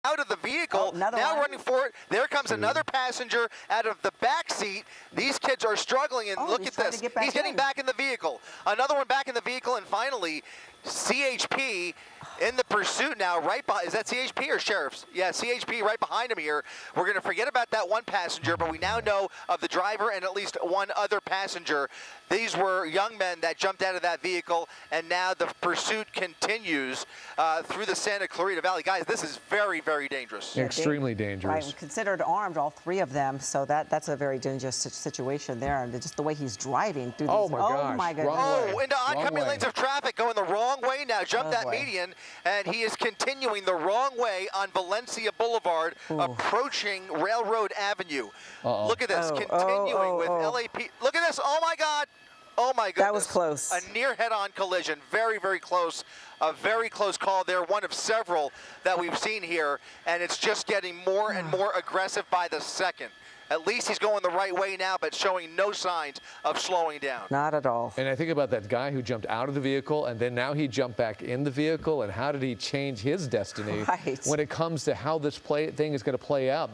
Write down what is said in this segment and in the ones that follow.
out of the vehicle, now running for it. There comes another passenger out of the back seat. These kids are struggling, and look at this. He's getting back in the vehicle. Another one back in the vehicle, and finally, CHP in the pursuit now, right behind. Is that CHP or Sheriff's? Yeah, CHP right behind him here. We're going to forget about that one passenger, but we now know of the driver and at least one other passenger. These were young men that jumped out of that vehicle, and now the pursuit continues through the Santa Clarita Valley. Guys, this is very, very dangerous. Extremely dangerous. Right, considered armed, all three of them, so that's a very dangerous situation there. And just the way he's driving through these. Oh my goodness. Oh, into oncoming lanes of traffic, going the wrong way now. Jumped that median, and he is continuing the wrong way on Valencia Boulevard, approaching Railroad Avenue. Look at this, continuing with LAP. Look at this, oh my God. Oh my goodness. That was close. A near head-on collision, very, very close. A very close call there, one of several that we've seen here, and it's just getting more and more aggressive by the second. At least he's going the right way now, but showing no signs of slowing down. Not at all. And I think about that guy who jumped out of the vehicle, and then now he jumped back in the vehicle, and how did he change his destiny when it comes to how this thing is going to play out?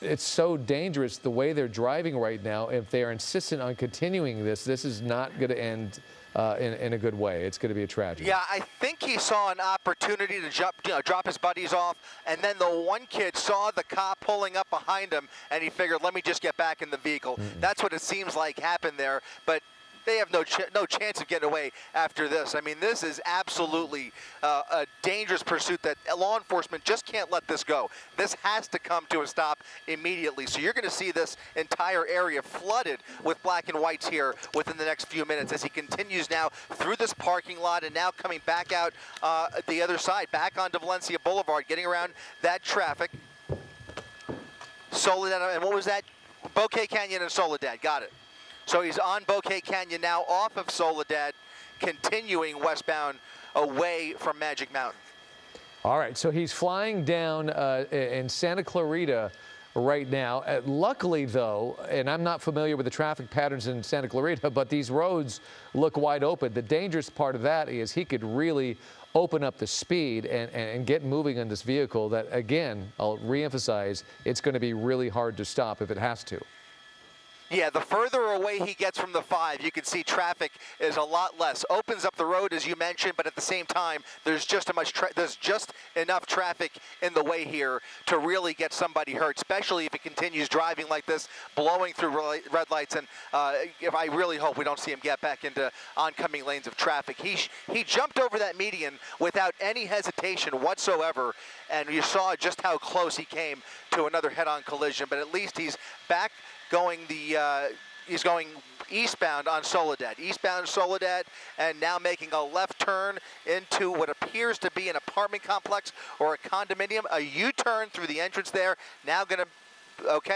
It's so dangerous the way they're driving right now. If they are insistent on continuing this is not going to end in a good way. It's going to be a tragedy. Yeah, I think he saw an opportunity to drop his buddies off, and then the one kid saw the cop pulling up behind him, and he figured, let me just get back in the vehicle. That's what it seems like happened there, but they have no chance of getting away after this. I mean, this is absolutely a dangerous pursuit that law enforcement just can't let this go. This has to come to a stop immediately. So you're going to see this entire area flooded with black and whites here within the next few minutes as he continues now through this parking lot and now coming back out the other side, back onto Valencia Boulevard, getting around that traffic. Soledad, and what was that? Bouquet Canyon and Soledad, got it. So he's on Bouquet Canyon now, off of Soledad, continuing westbound away from Magic Mountain. All right, so he's flying down in Santa Clarita right now. Luckily, though, and I'm not familiar with the traffic patterns in Santa Clarita, but these roads look wide open. The dangerous part of that is he could really open up the speed and get moving on this vehicle that, again, I'll reemphasize, it's going to be really hard to stop if it has to. Yeah, the further away he gets from the 5, you can see traffic is a lot less. Opens up the road, as you mentioned, but at the same time, there's just enough traffic in the way here to really get somebody hurt, especially if he continues driving like this, blowing through red lights. And if I really hope we don't see him get back into oncoming lanes of traffic. He jumped over that median without any hesitation whatsoever, and you saw just how close he came to another head-on collision. But at least he's back going he's going eastbound on Soledad, and now making a left turn into what appears to be an apartment complex or a condominium, a U-turn through the entrance there. Now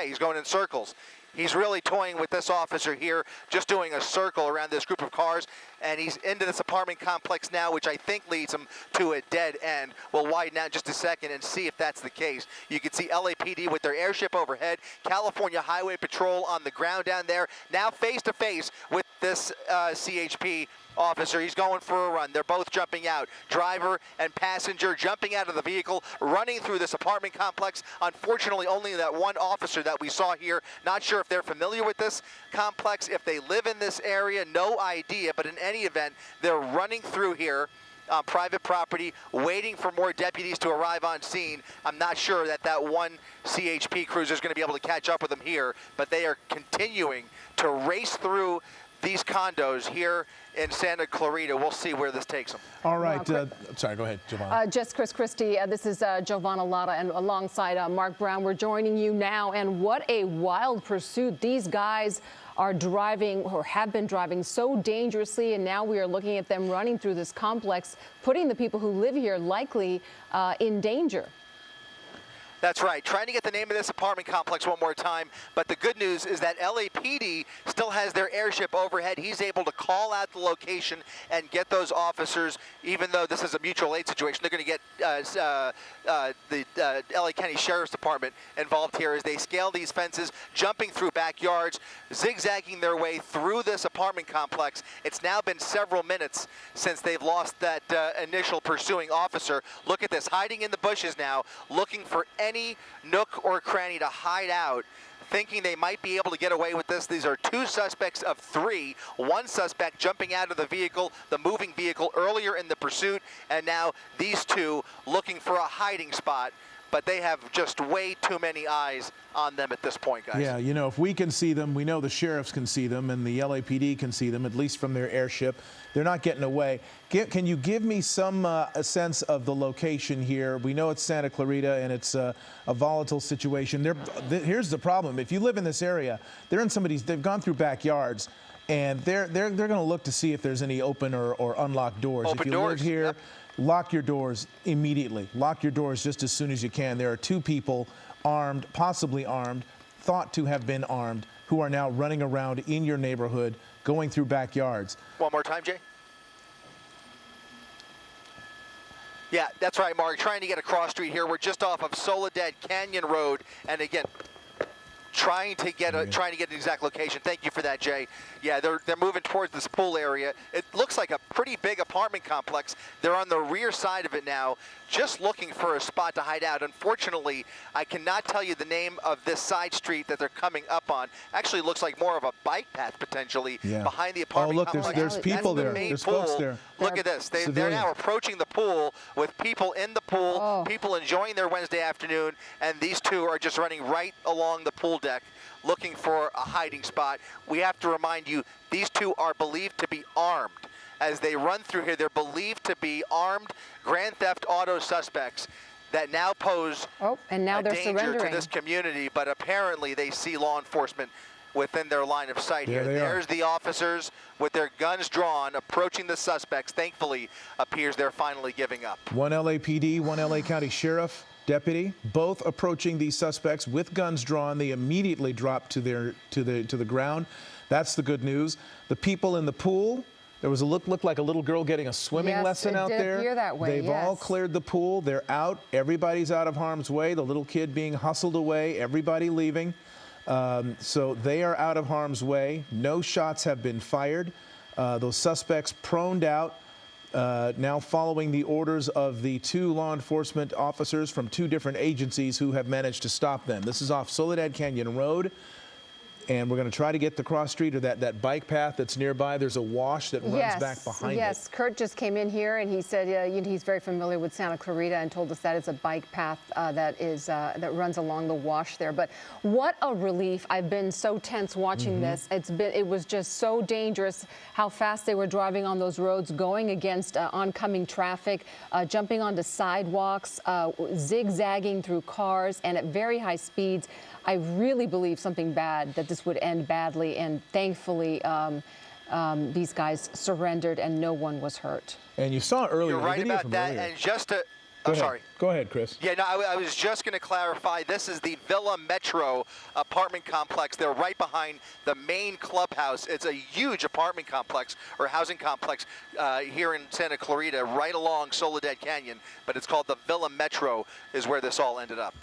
he's going in circles. He's really toying with this officer here, just doing a circle around this group of cars, and he's into this apartment complex now, which I think leads him to a dead end. We'll widen out just a second and see if that's the case. You can see LAPD with their airship overhead, California Highway Patrol on the ground down there, now face-to-face with this CHP officer. He's going for a run. They're both jumping out. Driver and passenger jumping out of the vehicle, running through this apartment complex. Unfortunately, only that one officer that we saw here. Not sure if they're familiar with this complex, if they live in this area, no idea. But in any event, they're running through here on private property, waiting for more deputies to arrive on scene. I'm not sure that one CHP cruiser is going to be able to catch up with them here, but they are continuing to race through these condos here in Santa Clarita. We'll see where this takes them. All right. Sorry, go ahead, Giovanna. Just Chris Christie. This is Giovanna Lotta, and alongside Mark Brown. We're joining you now. And what a wild pursuit. These guys are driving or have been driving so dangerously, and now we are looking at them running through this complex, putting the people who live here likely in danger. That's right. Trying to get the name of this apartment complex one more time. But the good news is that LAPD still has their airship overhead. He's able to call out the location and get those officers, even though this is a mutual aid situation. They're going to get the LA County Sheriff's Department involved here as they scale these fences, jumping through backyards, zigzagging their way through this apartment complex. It's now been several minutes since they've lost that initial pursuing officer. Look at this, hiding in the bushes now, looking for any nook or cranny to hide out, thinking they might be able to get away with this. These are 2 suspects of 3. 1 suspect jumping out of the vehicle, the moving vehicle, earlier in the pursuit, and now these 2 looking for a hiding spot. But they have just way too many eyes on them at this point, guys. Yeah, you know, if we can see them, we know the sheriffs can see them, and the LAPD can see them, at least from their airship. They're not getting away. Can you give me some a sense of the location here? We know it's Santa Clarita, and it's a volatile situation. Here's the problem. If you live in this area, they've gone through backyards, and they're going to look to see if there's any open or unlocked doors. Open if you doors. live here, Yep. Lock your doors immediately. Lock your doors just as soon as you can. There are 2 people armed, possibly armed, thought to have been armed, who are now running around in your neighborhood, going through backyards. One more time, Jay. Yeah, that's right, Mark. Trying to get across street here. We're just off of Soledad Canyon Road, and again, trying to get an exact location. Thank you for that, Jay. Yeah, they're moving towards this pool area. It looks like a pretty big apartment complex. They're on the rear side of it now, just looking for a spot to hide out. Unfortunately, I cannot tell you the name of this side street that they're coming up on. Actually, looks like more of a bike path potentially behind the apartment complex. Oh, look, there's people there. There's folks there. Look at this. They're now approaching the pool with people in the pool, people enjoying their Wednesday afternoon, and these 2 are just running right along the pool deck looking for a hiding spot. We have to remind you, these 2 are believed to be armed. As they run through here, they're believed to be armed Grand Theft Auto suspects that now pose and now they're danger surrendering to this community, but apparently they see law enforcement within their line of sight here. There's the officers with their guns drawn, approaching the suspects. Thankfully, appears they're finally giving up. 1 LAPD, 1 LA County Sheriff deputy, both approaching these suspects with guns drawn. They immediately drop to the ground. That's the good news. The people in the pool, there was looked like a little girl getting a swimming lesson out there. Yes, it did appear that way. They've all cleared the pool. They're out. Everybody's out of harm's way. The little kid being hustled away. Everybody leaving. So they are out of harm's way. No shots have been fired. Those suspects proned out. Now following the orders of the 2 law enforcement officers from 2 different agencies who have managed to stop them. This is off Soledad Canyon Road, and we're going to try to get the cross street or that bike path that's nearby. There's a wash that runs back behind it. Yes, Kurt just came in here and he said he's very familiar with Santa Clarita and told us that it's a bike path that runs along the wash there. But what a relief. I've been so tense watching this. It was just so dangerous how fast they were driving on those roads, going against oncoming traffic, jumping onto sidewalks, zigzagging through cars, and at very high speeds. I really believe something bad, that this would end badly, and thankfully these guys surrendered and no one was hurt. And you saw earlier. You're right about that, and just to... sorry. Go ahead, Chris. Yeah, no, I was just going to clarify. This is the Villa Metro apartment complex. They're right behind the main clubhouse. It's a huge apartment complex or housing complex here in Santa Clarita, right along Soledad Canyon. But it's called the Villa Metro is where this all ended up.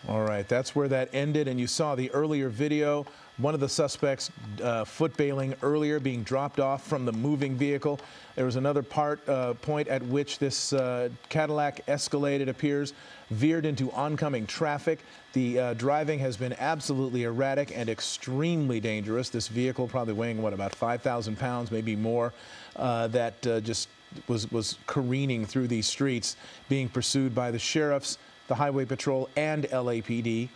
All right, that's where that ended, and you saw the earlier video. One of the suspects foot bailing earlier, being dropped off from the moving vehicle. There was another point at which this Cadillac Escalade, it appears, veered into oncoming traffic. The driving has been absolutely erratic and extremely dangerous. This vehicle, probably weighing, what, about 5,000 pounds, maybe more, that just was careening through these streets, being pursued by the sheriffs, the Highway Patrol, and LAPD.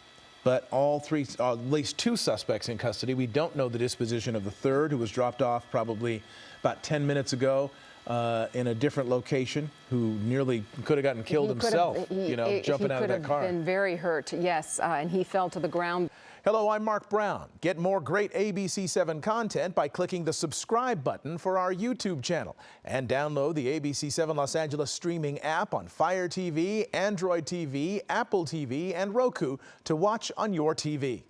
But all 3, at least 2 suspects in custody. We don't know the disposition of the 3rd, who was dropped off probably about 10 minutes ago. in a different location who nearly could have gotten killed himself, jumping out of that car. He could have been very hurt, yes, and he fell to the ground. Hello, I'm Mark Brown. Get more great ABC7 content by clicking the subscribe button for our YouTube channel and download the ABC7 Los Angeles streaming app on Fire TV, Android TV, Apple TV, and Roku to watch on your TV.